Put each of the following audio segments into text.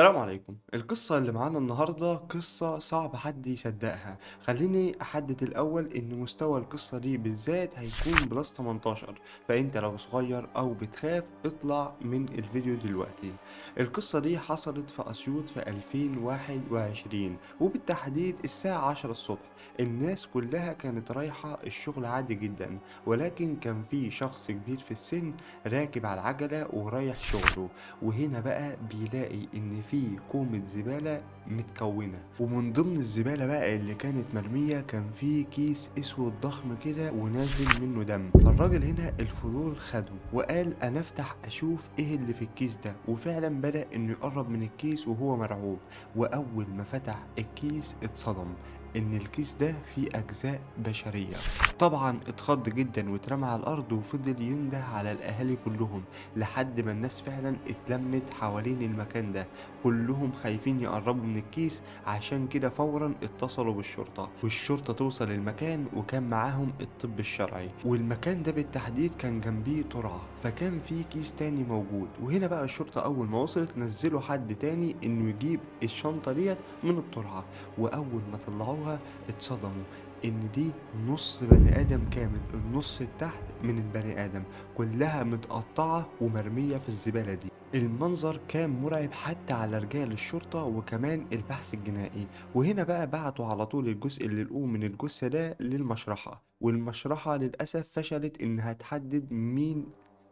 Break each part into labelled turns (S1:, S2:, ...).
S1: السلام عليكم. القصة اللي معانا النهاردة قصة صعب حد يصدقها. خليني أحدد الأول إن مستوى القصة دي بالذات هيكون بلس 18، فأنت لو صغير أو بتخاف اطلع من الفيديو دلوقتي. القصة دي حصلت في أسيوط في 2021، وبالتحديد الساعة 10 الصبح. الناس كلها كانت رايحة الشغل عادي جدا، ولكن كان في شخص كبير في السن راكب على العجلة ورايح شغله. وهنا بقى بيلاقي إن في كومة زبالة متكونة، ومن ضمن الزبالة بقى اللي كانت مرمية كان في كيس اسود ضخم كده ونازل منه دم. فالراجل هنا الفضول خده وقال أنا أفتح أشوف إيه اللي في الكيس ده، وفعلا بدأ إنه يقرب من الكيس وهو مرعوب. وأول ما فتح الكيس اتصدم إن الكيس ده فيه أجزاء بشرية. طبعا اتخض جدا واترمى على الأرض وفضل ينده على الأهالي كلهم، لحد ما الناس فعلا اتلمت حوالين المكان ده، كلهم خايفين يقربوا من الكيس. عشان كده فورا اتصلوا بالشرطة، والشرطة توصل المكان وكان معاهم الطب الشرعي. والمكان ده بالتحديد كان جنبيه ترعة، فكان في كيس تاني موجود. وهنا بقى الشرطة أول ما وصلت نزلوا حد تاني إنه يجيب الشنطة ديت من الترعة. وأول ما طلعوها اتصدموا إن دي نص بني آدم كامل، النص التحت من البني آدم كلها متقطعة ومرمية في الزبالة دي. المنظر كان مرعب حتى على رجال الشرطة وكمان البحث الجنائي. وهنا بقى بعتوا على طول الجزء اللي لقوه من الجثة ده للمشرحة، والمشرحة للأسف فشلت إنها تحدد مين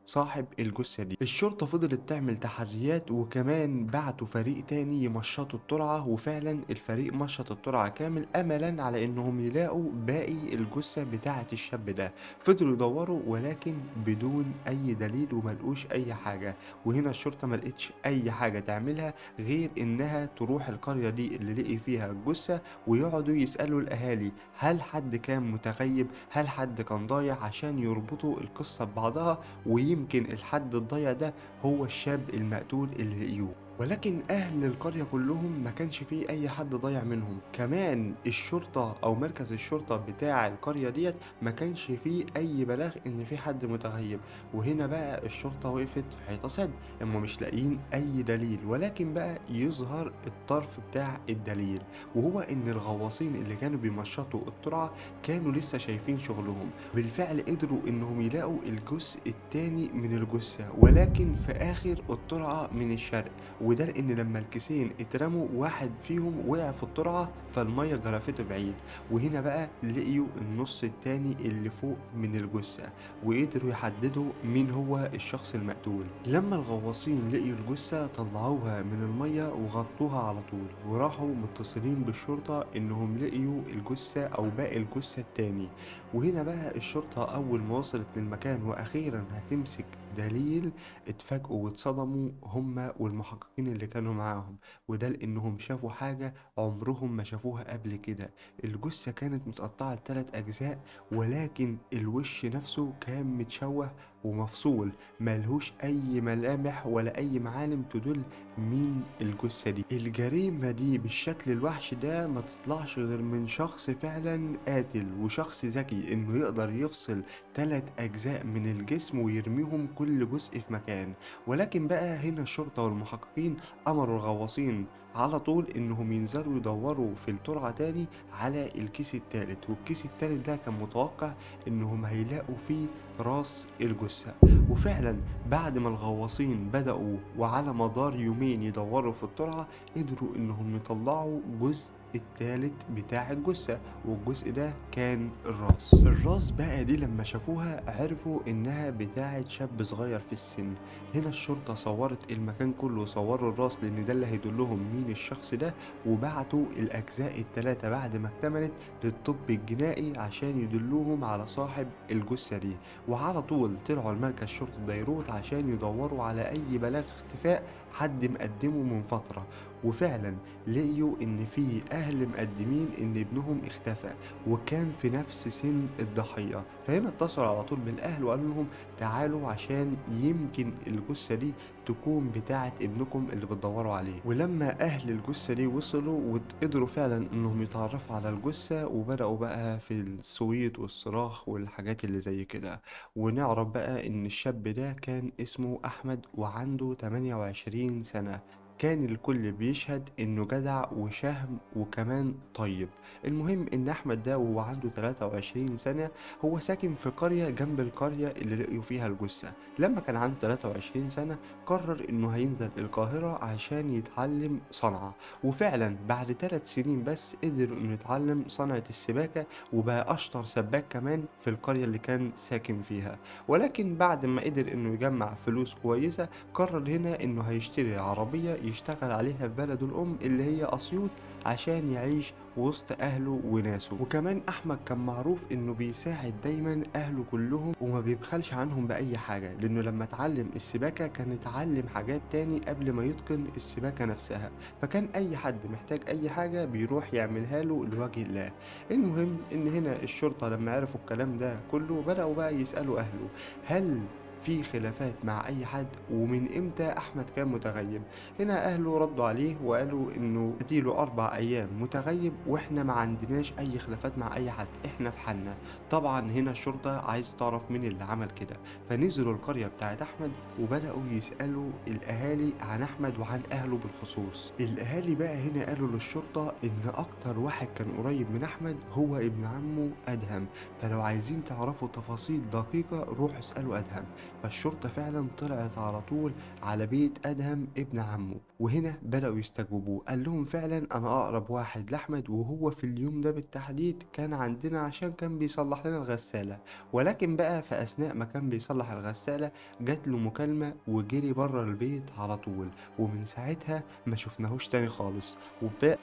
S1: صاحب الجثة دي. الشرطة فضلت تعمل تحريات وكمان بعتوا فريق تاني يمشطوا الترعة، وفعلا الفريق مشط الترعة كامل أملا على إنهم يلاقوا باقي الجثة بتاعة الشاب ده. فضلوا يدوروا ولكن بدون اي دليل وملقوش اي حاجة. وهنا الشرطة ملقتش اي حاجة تعملها غير انها تروح القرية دي اللي لقي فيها الجثة ويقعدوا يسألوا الاهالي هل حد كان متغيب، هل حد كان ضايع، عشان يربطوا القصة ببعضها، ويمكن الحد الضايع ده هو الشاب المقتول اللي لقيوه. ولكن أهل القرية كلهم ما كانش فيه أي حد ضايع منهم. كمان الشرطة أو مركز الشرطة بتاع القرية ديت ما كانش فيه اي بلاغ ان في حد متغيب. وهنا بقى الشرطة وقفت في حيطة سد، هم مش لاقيين اي دليل. ولكن بقى يظهر الطرف بتاع الدليل، وهو ان الغواصين اللي كانوا بيمشطوا الترعة كانوا لسه شايفين شغلهم. بالفعل قدروا انهم يلاقوا الجزء التاني من الجثة، ولكن في اخر الترعة من الشرق. وده لان لما الكيسين اترموا واحد فيهم وقع في الترعة فالمية جرفته بعيد. وهنا بقى لقيوا النص التاني اللي فوق من الجثة، وقدروا يحددوا مين هو الشخص المقتول. لما الغواصين لقيوا الجثة طلعوها من المية وغطوها على طول، وراحوا متصلين بالشرطة انهم لقيوا الجثة او باقي الجثة التاني. وهنا بقى الشرطة اول ما وصلت للمكان واخيرا هتمسك دليل، اتفاجئوا واتصدموا هما والمحققين اللي كانوا معاهم. وده لانهم شافوا حاجة عمرهم ما شافوها قبل كده. الجثة كانت متقطعة لتلات أجزاء، ولكن الوش نفسه كان متشوه ومفصول، ملهوش أي ملامح ولا أي معالم تدل مين الجثة دي. الجريمة دي بالشكل الوحش ده ما تطلعش غير من شخص فعلا قاتل وشخص ذكي إنه يقدر يفصل تلات أجزاء من الجسم ويرميهم كل جزء في مكان. ولكن بقى هنا الشرطة والمحققين أمروا الغواصين على طول انهم ينزلوا يدوروا في الترعة تاني على الكيس التالت. والكيس التالت ده كان متوقع انهم هيلاقوا فيه راس الجثة. وفعلا بعد ما الغواصين بدأوا وعلى مدار يومين يدوروا في الترعة قدروا انهم يطلعوا جزء التالت بتاع الجثة، والجزء ده كان الراس بقى دي لما شافوها عرفوا انها بتاعة شاب صغير في السن. هنا الشرطة صورت المكان كله وصوروا الراس لأن ده اللي هيدلهم مين الشخص ده، وبعتوا الأجزاء التلاتة بعد ما اكتملت للطب الجنائي عشان يدلوهم على صاحب الجثة دي. وعلى طول طلعوا المركز شرطة ديروت عشان يدوروا على أي بلاغ اختفاء حد مقدمه من فترة. وفعلا لقيوا إن في أهل مقدمين إن ابنهم اختفى وكان في نفس سن الضحية. فهنا اتصلوا على طول بالأهل وقالوا لهم تعالوا عشان يمكن الجثة دي تكون بتاعة ابنكم اللي بتدوروا عليه. ولما أهل الجثة دي وصلوا وقدروا فعلا إنهم يتعرفوا على الجثة، وبدأوا بقى في الصويت والصراخ والحاجات اللي زي كده. ونعرف بقى إن الشاب ده كان اسمه أحمد وعنده 28 سنة. كان الكل بيشهد إنه جدع وشهم وكمان طيب. المهم إن أحمد ده وهو عنده 23 سنة هو ساكن في قرية جنب القرية اللي لقيوا فيها الجثة. لما كان عنده 23 سنة قرر إنه هينزل القاهرة عشان يتعلم صنعة، وفعلا بعد 3 سنين بس قدر إنه يتعلم صنعة السباكة وبقى أشطر سباك كمان في القرية اللي كان ساكن فيها. ولكن بعد ما قدر إنه يجمع فلوس كويسة قرر هنا إنه هيشتري عربية يشتغل عليها في بلده الأم اللي هي أسيوط عشان يعيش وسط أهله وناسه. وكمان أحمد كان معروف إنه بيساعد دايما أهله كلهم وما بيبخلش عنهم بأي حاجة، لأنه لما اتعلم السباكة كان اتعلم حاجات تاني قبل ما يتقن السباكة نفسها، فكان أي حد محتاج أي حاجة بيروح يعملها له لوجه الله. المهم إن هنا الشرطة لما عرفوا الكلام ده كله بدأوا بقى يسألوا أهله هل في خلافات مع أي حد ومن إمتى أحمد كان متغيب. هنا أهله ردوا عليه وقالوا إنه اديله 4 أيام متغيب وإحنا ما عندناش أي خلافات مع أي حد، إحنا في حالنا. طبعا هنا الشرطة عايز تعرف مين اللي عمل كده، فنزلوا القرية بتاعت أحمد وبدأوا يسألوا الأهالي عن أحمد وعن أهله بالخصوص. الأهالي بقى هنا قالوا للشرطة إن أكتر واحد كان قريب من أحمد هو ابن عمه أدهم، فلو عايزين تعرفوا تفاصيل دقيقة روحوا اسألوا أدهم. فالشرطة فعلا طلعت على طول على بيت أدهم ابن عمه، وهنا بدأوا يستجوبوه. قال لهم فعلا أنا أقرب واحد لأحمد، وهو في اليوم ده بالتحديد كان عندنا عشان كان بيصلح لنا الغسالة. ولكن بقى في أثناء ما كان بيصلح الغسالة جات له مكالمة وجري بره البيت على طول، ومن ساعتها ما شفناهوش تاني خالص.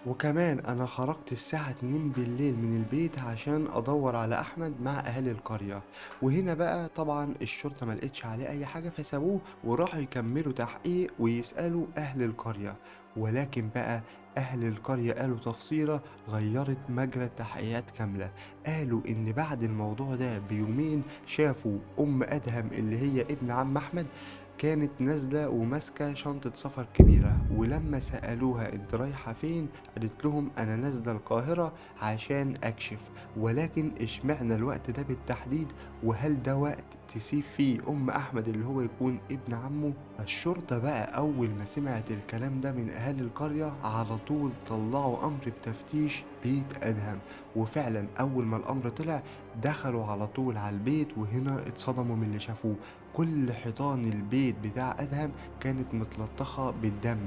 S1: وكمان أنا خرجت الساعة 2 بالليل من البيت عشان أدور على أحمد مع أهالي القرية. وهنا بقى طبعا الشرطة ملقتش عليه أي حاجة فسابوه وراحوا يكملوا تحقيق ويسألوا أهل القرية. ولكن بقى أهل القرية قالوا تفصيلة غيرت مجرى التحقيقات كاملة. قالوا إن بعد الموضوع ده بيومين شافوا أم أدهم اللي هي ابن عم أحمد كانت نازلة وماسكة شنطة سفر كبيرة، ولما سألوها انت رايحة فين قالت لهم انا نازلة القاهرة عشان اكشف. ولكن اشمعنى الوقت ده بالتحديد، وهل ده وقت تسيب فيه ام احمد اللي هو يكون ابن عمه؟ الشرطة بقى اول ما سمعت الكلام ده من اهالي القرية على طول طلعوا امر بتفتيش بيت ادهم. وفعلا اول ما الامر طلع دخلوا على طول على البيت، وهنا اتصدموا من اللي شافوه. كل حيطان البيت بتاع أدهم كانت متلطخة بالدم،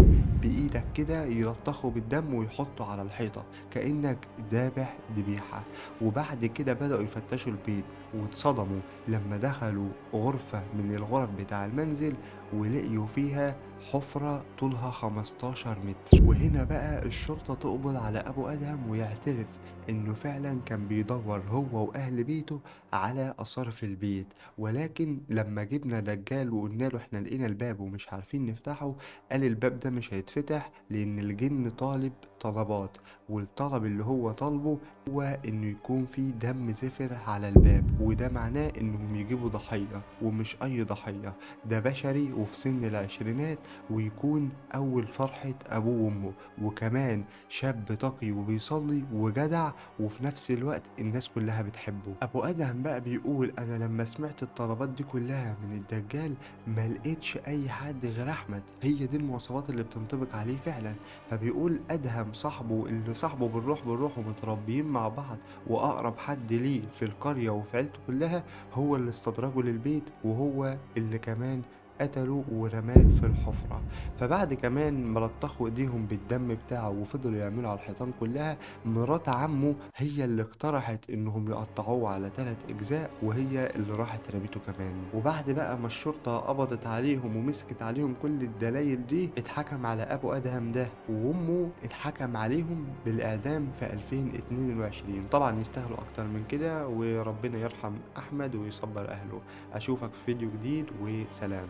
S1: بإيدك كده يلطخوا بالدم ويحطوا على الحيطة كأنك ذابح ذبيحة. وبعد كده بدأوا يفتشوا البيت واتصدموا لما دخلوا غرفة من الغرف بتاع المنزل ولقيوا فيها حفرة طولها 15 متر. وهنا بقى الشرطة تقبض على أبو أدهم ويعترف إنه فعلا كان بيدور هو وأهل بيته على آثار في البيت. ولكن لما جبنا دجال وقلنا له احنا لقينا الباب ومش عارفين نفتحه قال الباب ده مش هيتفتح لأن الجن طالب طلبات، والطلب اللي هو طالبه هو انه يكون في دم زفر على الباب، وده معناه انهم يجيبوا ضحية ومش اي ضحية، ده بشري وفي سن العشرينات ويكون اول فرحة ابوه وامه، وكمان شاب تقي وبيصلي وجدع وفي نفس الوقت الناس كلها بتحبه. ابو ادهم بقى بيقول انا لما سمعت الطلبات دي كلها من الدجال ما لقيتش اي حد غير احمد، هي دي المواصفات اللي بتنطبق عليه فعلا. فبيقول ادهم صاحبه اللي صاحبه بالروح ومتربيين مع بعض واقرب حد ليه في القرية وفي عيلته كلها هو اللي استدرجه للبيت، وهو اللي كمان قتله ورماه في الحفرة. فبعد كمان ملطخوا ايديهم بالدم بتاعه وفضلوا يعملوا على الحيطان كلها، مرات عمه هي اللي اقترحت انهم يقطعوه على 3 اجزاء وهي اللي راحت رميته كمان. وبعد بقى ما الشرطة قبضت عليهم ومسكت عليهم كل الدلايل دي اتحكم على ابو ادهم ده وامه اتحكم عليهم بالاعدام في 2022. طبعا يستاهلوا اكتر من كده وربنا يرحم احمد ويصبر اهله. اشوفك في فيديو جديد وسلام.